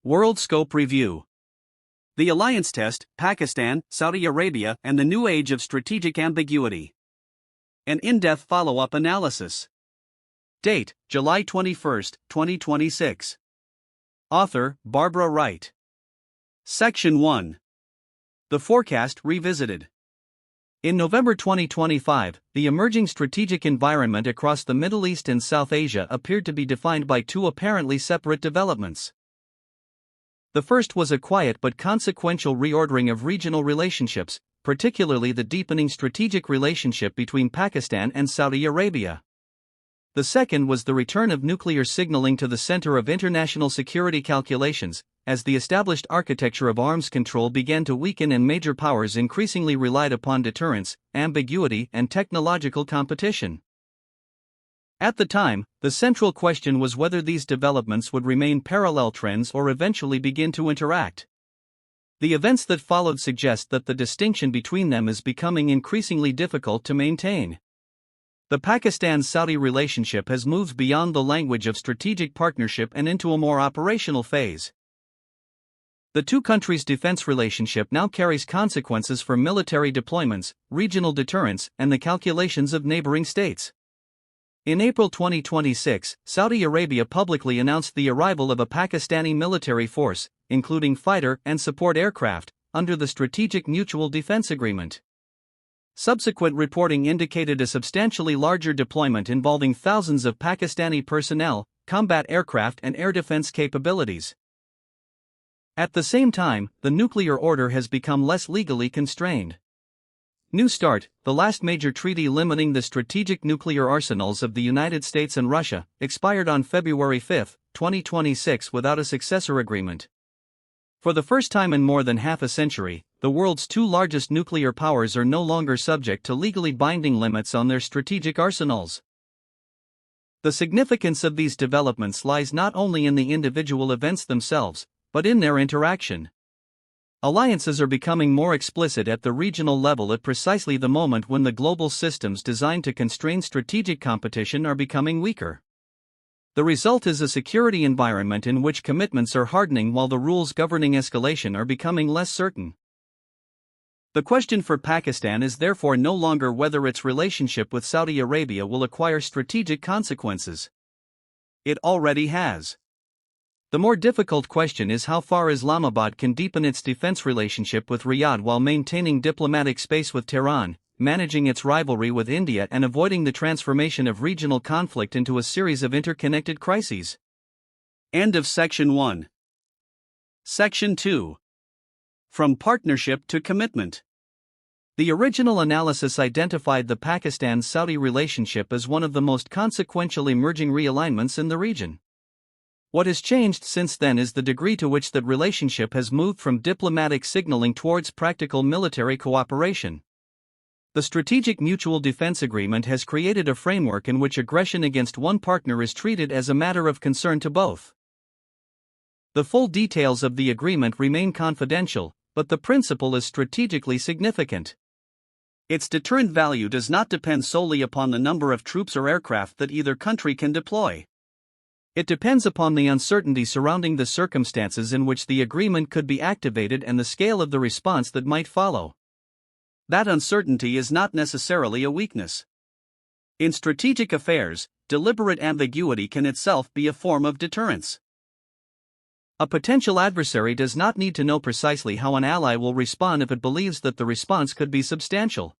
World Scope Review. The Alliance Test, Pakistan, Saudi Arabia, and the New Age of Strategic Ambiguity. An in-depth follow-up analysis. Date, July 21, 2026. Author, Barbara Wright. Section 1. The Forecast Revisited. In November 2025, the emerging strategic environment across the Middle East and South Asia appeared to be defined by two apparently separate developments. The first was a quiet but consequential reordering of regional relationships, particularly the deepening strategic relationship between Pakistan and Saudi Arabia. The second was the return of nuclear signaling to the center of international security calculations, as the established architecture of arms control began to weaken and major powers increasingly relied upon deterrence, ambiguity, and technological competition. At the time, the central question was whether these developments would remain parallel trends or eventually begin to interact. The events that followed suggest that the distinction between them is becoming increasingly difficult to maintain. The Pakistan-Saudi relationship has moved beyond the language of strategic partnership and into a more operational phase. The two countries' defense relationship now carries consequences for military deployments, regional deterrence, and the calculations of neighboring states. In April 2026, Saudi Arabia publicly announced the arrival of a Pakistani military force, including fighter and support aircraft, under the Strategic Mutual Defense Agreement. Subsequent reporting indicated a substantially larger deployment involving thousands of Pakistani personnel, combat aircraft, and air defense capabilities. At the same time, the nuclear order has become less legally constrained. New START, the last major treaty limiting the strategic nuclear arsenals of the United States and Russia, expired on February 5, 2026 without a successor agreement. For the first time in more than half a century, the world's two largest nuclear powers are no longer subject to legally binding limits on their strategic arsenals. The significance of these developments lies not only in the individual events themselves, but in their interaction. Alliances are becoming more explicit at the regional level at precisely the moment when the global systems designed to constrain strategic competition are becoming weaker. The result is a security environment in which commitments are hardening while the rules governing escalation are becoming less certain. The question for Pakistan is therefore no longer whether its relationship with Saudi Arabia will acquire strategic consequences. It already has. The more difficult question is how far Islamabad can deepen its defense relationship with Riyadh while maintaining diplomatic space with Tehran, managing its rivalry with India, and avoiding the transformation of regional conflict into a series of interconnected crises. End of Section 1. Section 2. From Partnership to Commitment. The original analysis identified the Pakistan-Saudi relationship as one of the most consequential emerging realignments in the region. What has changed since then is the degree to which that relationship has moved from diplomatic signaling towards practical military cooperation. The Strategic Mutual Defense Agreement has created a framework in which aggression against one partner is treated as a matter of concern to both. The full details of the agreement remain confidential, but the principle is strategically significant. Its deterrent value does not depend solely upon the number of troops or aircraft that either country can deploy. It depends upon the uncertainty surrounding the circumstances in which the agreement could be activated and the scale of the response that might follow. That uncertainty is not necessarily a weakness. In strategic affairs, deliberate ambiguity can itself be a form of deterrence. A potential adversary does not need to know precisely how an ally will respond if it believes that the response could be substantial.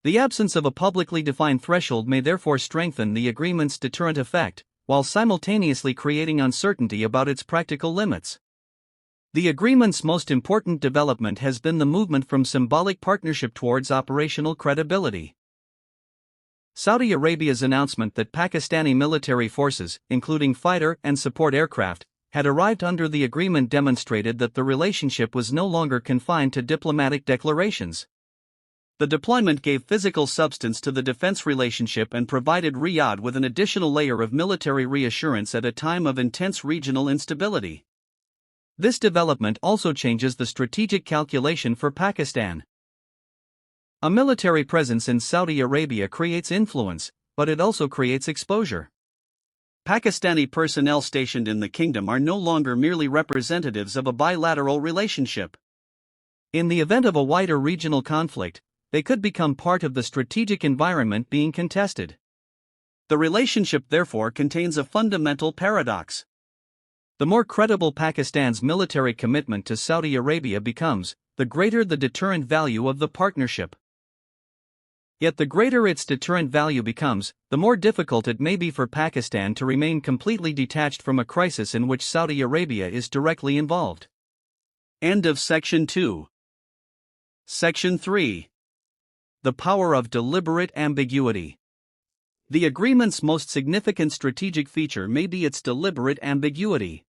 The absence of a publicly defined threshold may therefore strengthen the agreement's deterrent effect, while simultaneously creating uncertainty about its practical limits. The agreement's most important development has been the movement from symbolic partnership towards operational credibility. Saudi Arabia's announcement that Pakistani military forces, including fighter and support aircraft, had arrived under the agreement demonstrated that the relationship was no longer confined to diplomatic declarations. The deployment gave physical substance to the defense relationship and provided Riyadh with an additional layer of military reassurance at a time of intense regional instability. This development also changes the strategic calculation for Pakistan. A military presence in Saudi Arabia creates influence, but it also creates exposure. Pakistani personnel stationed in the kingdom are no longer merely representatives of a bilateral relationship. In the event of a wider regional conflict, they could become part of the strategic environment being contested. The relationship therefore contains a fundamental paradox. The more credible Pakistan's military commitment to Saudi Arabia becomes, the greater the deterrent value of the partnership. Yet the greater its deterrent value becomes, the more difficult it may be for Pakistan to remain completely detached from a crisis in which Saudi Arabia is directly involved. End of Section 2. Section 3. The power of deliberate ambiguity. The agreement's most significant strategic feature may be its deliberate ambiguity.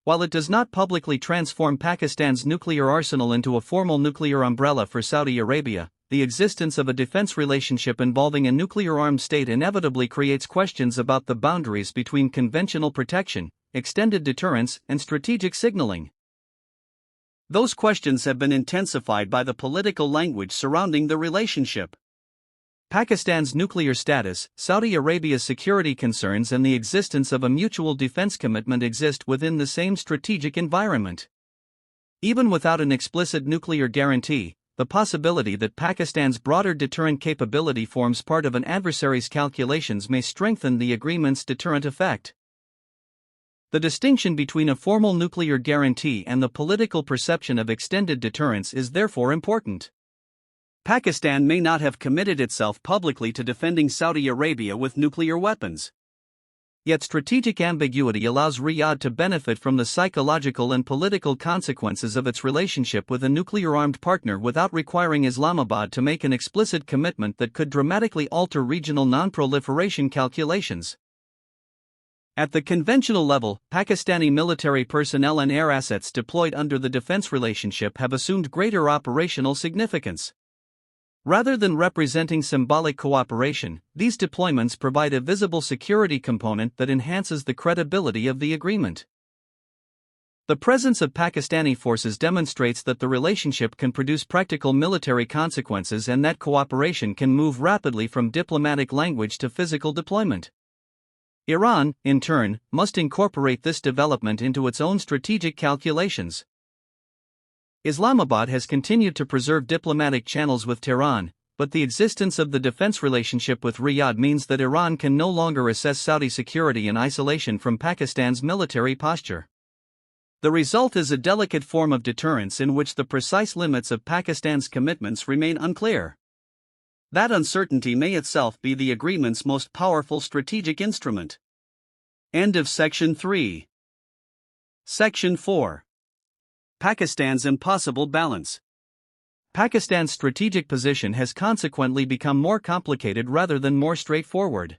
While it does not publicly transform Pakistan's nuclear arsenal into a formal nuclear umbrella for Saudi Arabia, the existence of a defense relationship involving a nuclear-armed state inevitably creates questions about the boundaries between conventional protection, extended deterrence, and strategic signaling. Those questions have been intensified by the political language surrounding the relationship. Pakistan's nuclear status, Saudi Arabia's security concerns, and the existence of a mutual defense commitment exist within the same strategic environment. Even without an explicit nuclear guarantee, the possibility that Pakistan's broader deterrent capability forms part of an adversary's calculations may strengthen the agreement's deterrent effect. The distinction between a formal nuclear guarantee and the political perception of extended deterrence is therefore important. Pakistan may not have committed itself publicly to defending Saudi Arabia with nuclear weapons. Yet strategic ambiguity allows Riyadh to benefit from the psychological and political consequences of its relationship with a nuclear-armed partner without requiring Islamabad to make an explicit commitment that could dramatically alter regional non-proliferation calculations. At the conventional level, Pakistani military personnel and air assets deployed under the defense relationship have assumed greater operational significance. Rather than representing symbolic cooperation, these deployments provide a visible security component that enhances the credibility of the agreement. The presence of Pakistani forces demonstrates that the relationship can produce practical military consequences and that cooperation can move rapidly from diplomatic language to physical deployment. Iran, in turn, must incorporate this development into its own strategic calculations. Islamabad has continued to preserve diplomatic channels with Tehran, but the existence of the defense relationship with Riyadh means that Iran can no longer assess Saudi security in isolation from Pakistan's military posture. The result is a delicate form of deterrence in which the precise limits of Pakistan's commitments remain unclear. That uncertainty may itself be the agreement's most powerful strategic instrument. End of Section 3. Section 4. Pakistan's impossible balance. Pakistan's strategic position has consequently become more complicated rather than more straightforward.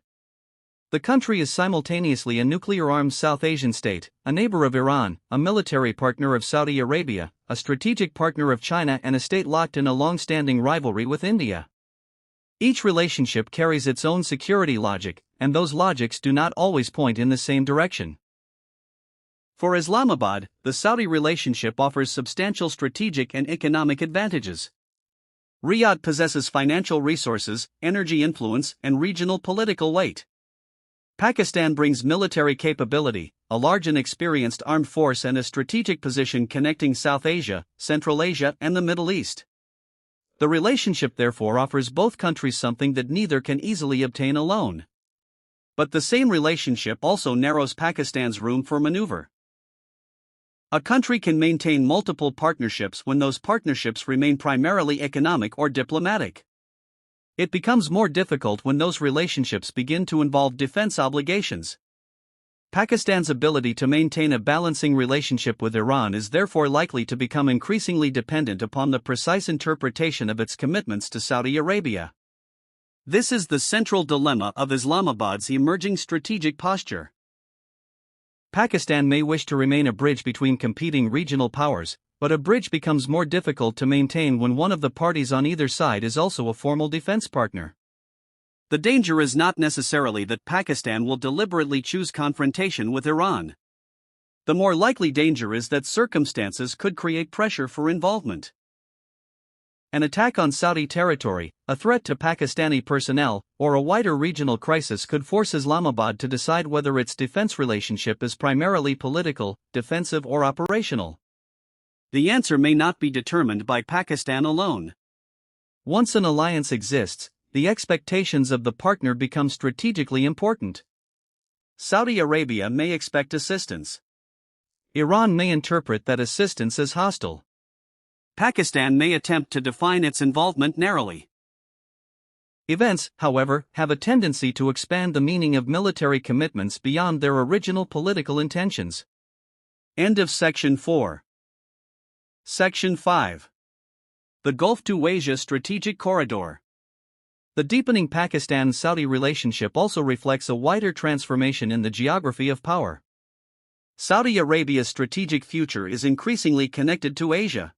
The country is simultaneously a nuclear-armed South Asian state, a neighbor of Iran, a military partner of Saudi Arabia, a strategic partner of China, and a state locked in a long-standing rivalry with India. Each relationship carries its own security logic, and those logics do not always point in the same direction. For Islamabad, the Saudi relationship offers substantial strategic and economic advantages. Riyadh possesses financial resources, energy influence, and regional political weight. Pakistan brings military capability, a large and experienced armed force, and a strategic position connecting South Asia, Central Asia, and the Middle East. The relationship therefore offers both countries something that neither can easily obtain alone. But the same relationship also narrows Pakistan's room for maneuver. A country can maintain multiple partnerships when those partnerships remain primarily economic or diplomatic. It becomes more difficult when those relationships begin to involve defense obligations. Pakistan's ability to maintain a balancing relationship with Iran is therefore likely to become increasingly dependent upon the precise interpretation of its commitments to Saudi Arabia. This is the central dilemma of Islamabad's emerging strategic posture. Pakistan may wish to remain a bridge between competing regional powers, but a bridge becomes more difficult to maintain when one of the parties on either side is also a formal defense partner. The danger is not necessarily that Pakistan will deliberately choose confrontation with Iran. The more likely danger is that circumstances could create pressure for involvement. An attack on Saudi territory, a threat to Pakistani personnel, or a wider regional crisis could force Islamabad to decide whether its defense relationship is primarily political, defensive, or operational. The answer may not be determined by Pakistan alone. Once an alliance exists, the expectations of the partner become strategically important. Saudi Arabia may expect assistance. Iran may interpret that assistance as hostile. Pakistan may attempt to define its involvement narrowly. Events, however, have a tendency to expand the meaning of military commitments beyond their original political intentions. End of Section 4. Section 5. The Gulf to Asia Strategic Corridor. The deepening Pakistan-Saudi relationship also reflects a wider transformation in the geography of power. Saudi Arabia's strategic future is increasingly connected to Asia.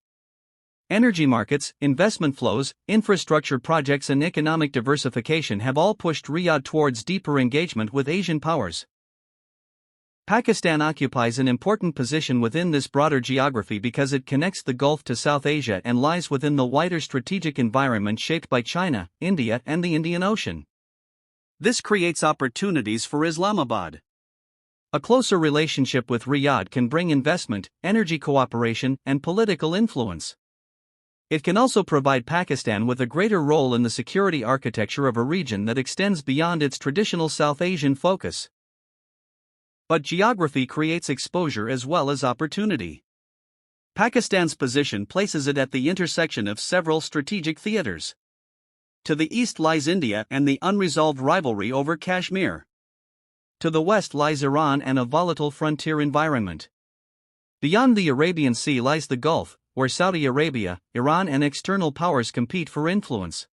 Energy markets, investment flows, infrastructure projects, and economic diversification have all pushed Riyadh towards deeper engagement with Asian powers. Pakistan occupies an important position within this broader geography because it connects the Gulf to South Asia and lies within the wider strategic environment shaped by China, India, and the Indian Ocean. This creates opportunities for Islamabad. A closer relationship with Riyadh can bring investment, energy cooperation, and political influence. It can also provide Pakistan with a greater role in the security architecture of a region that extends beyond its traditional South Asian focus. But geography creates exposure as well as opportunity. Pakistan's position places it at the intersection of several strategic theaters. To the east lies India and the unresolved rivalry over Kashmir. To the west lies Iran and a volatile frontier environment. Beyond the Arabian Sea lies the Gulf, where Saudi Arabia, Iran, and external powers compete for influence.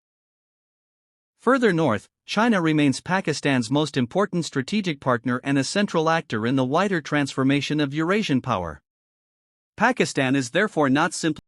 Further north, China remains Pakistan's most important strategic partner and a central actor in the wider transformation of Eurasian power. Pakistan is therefore not simply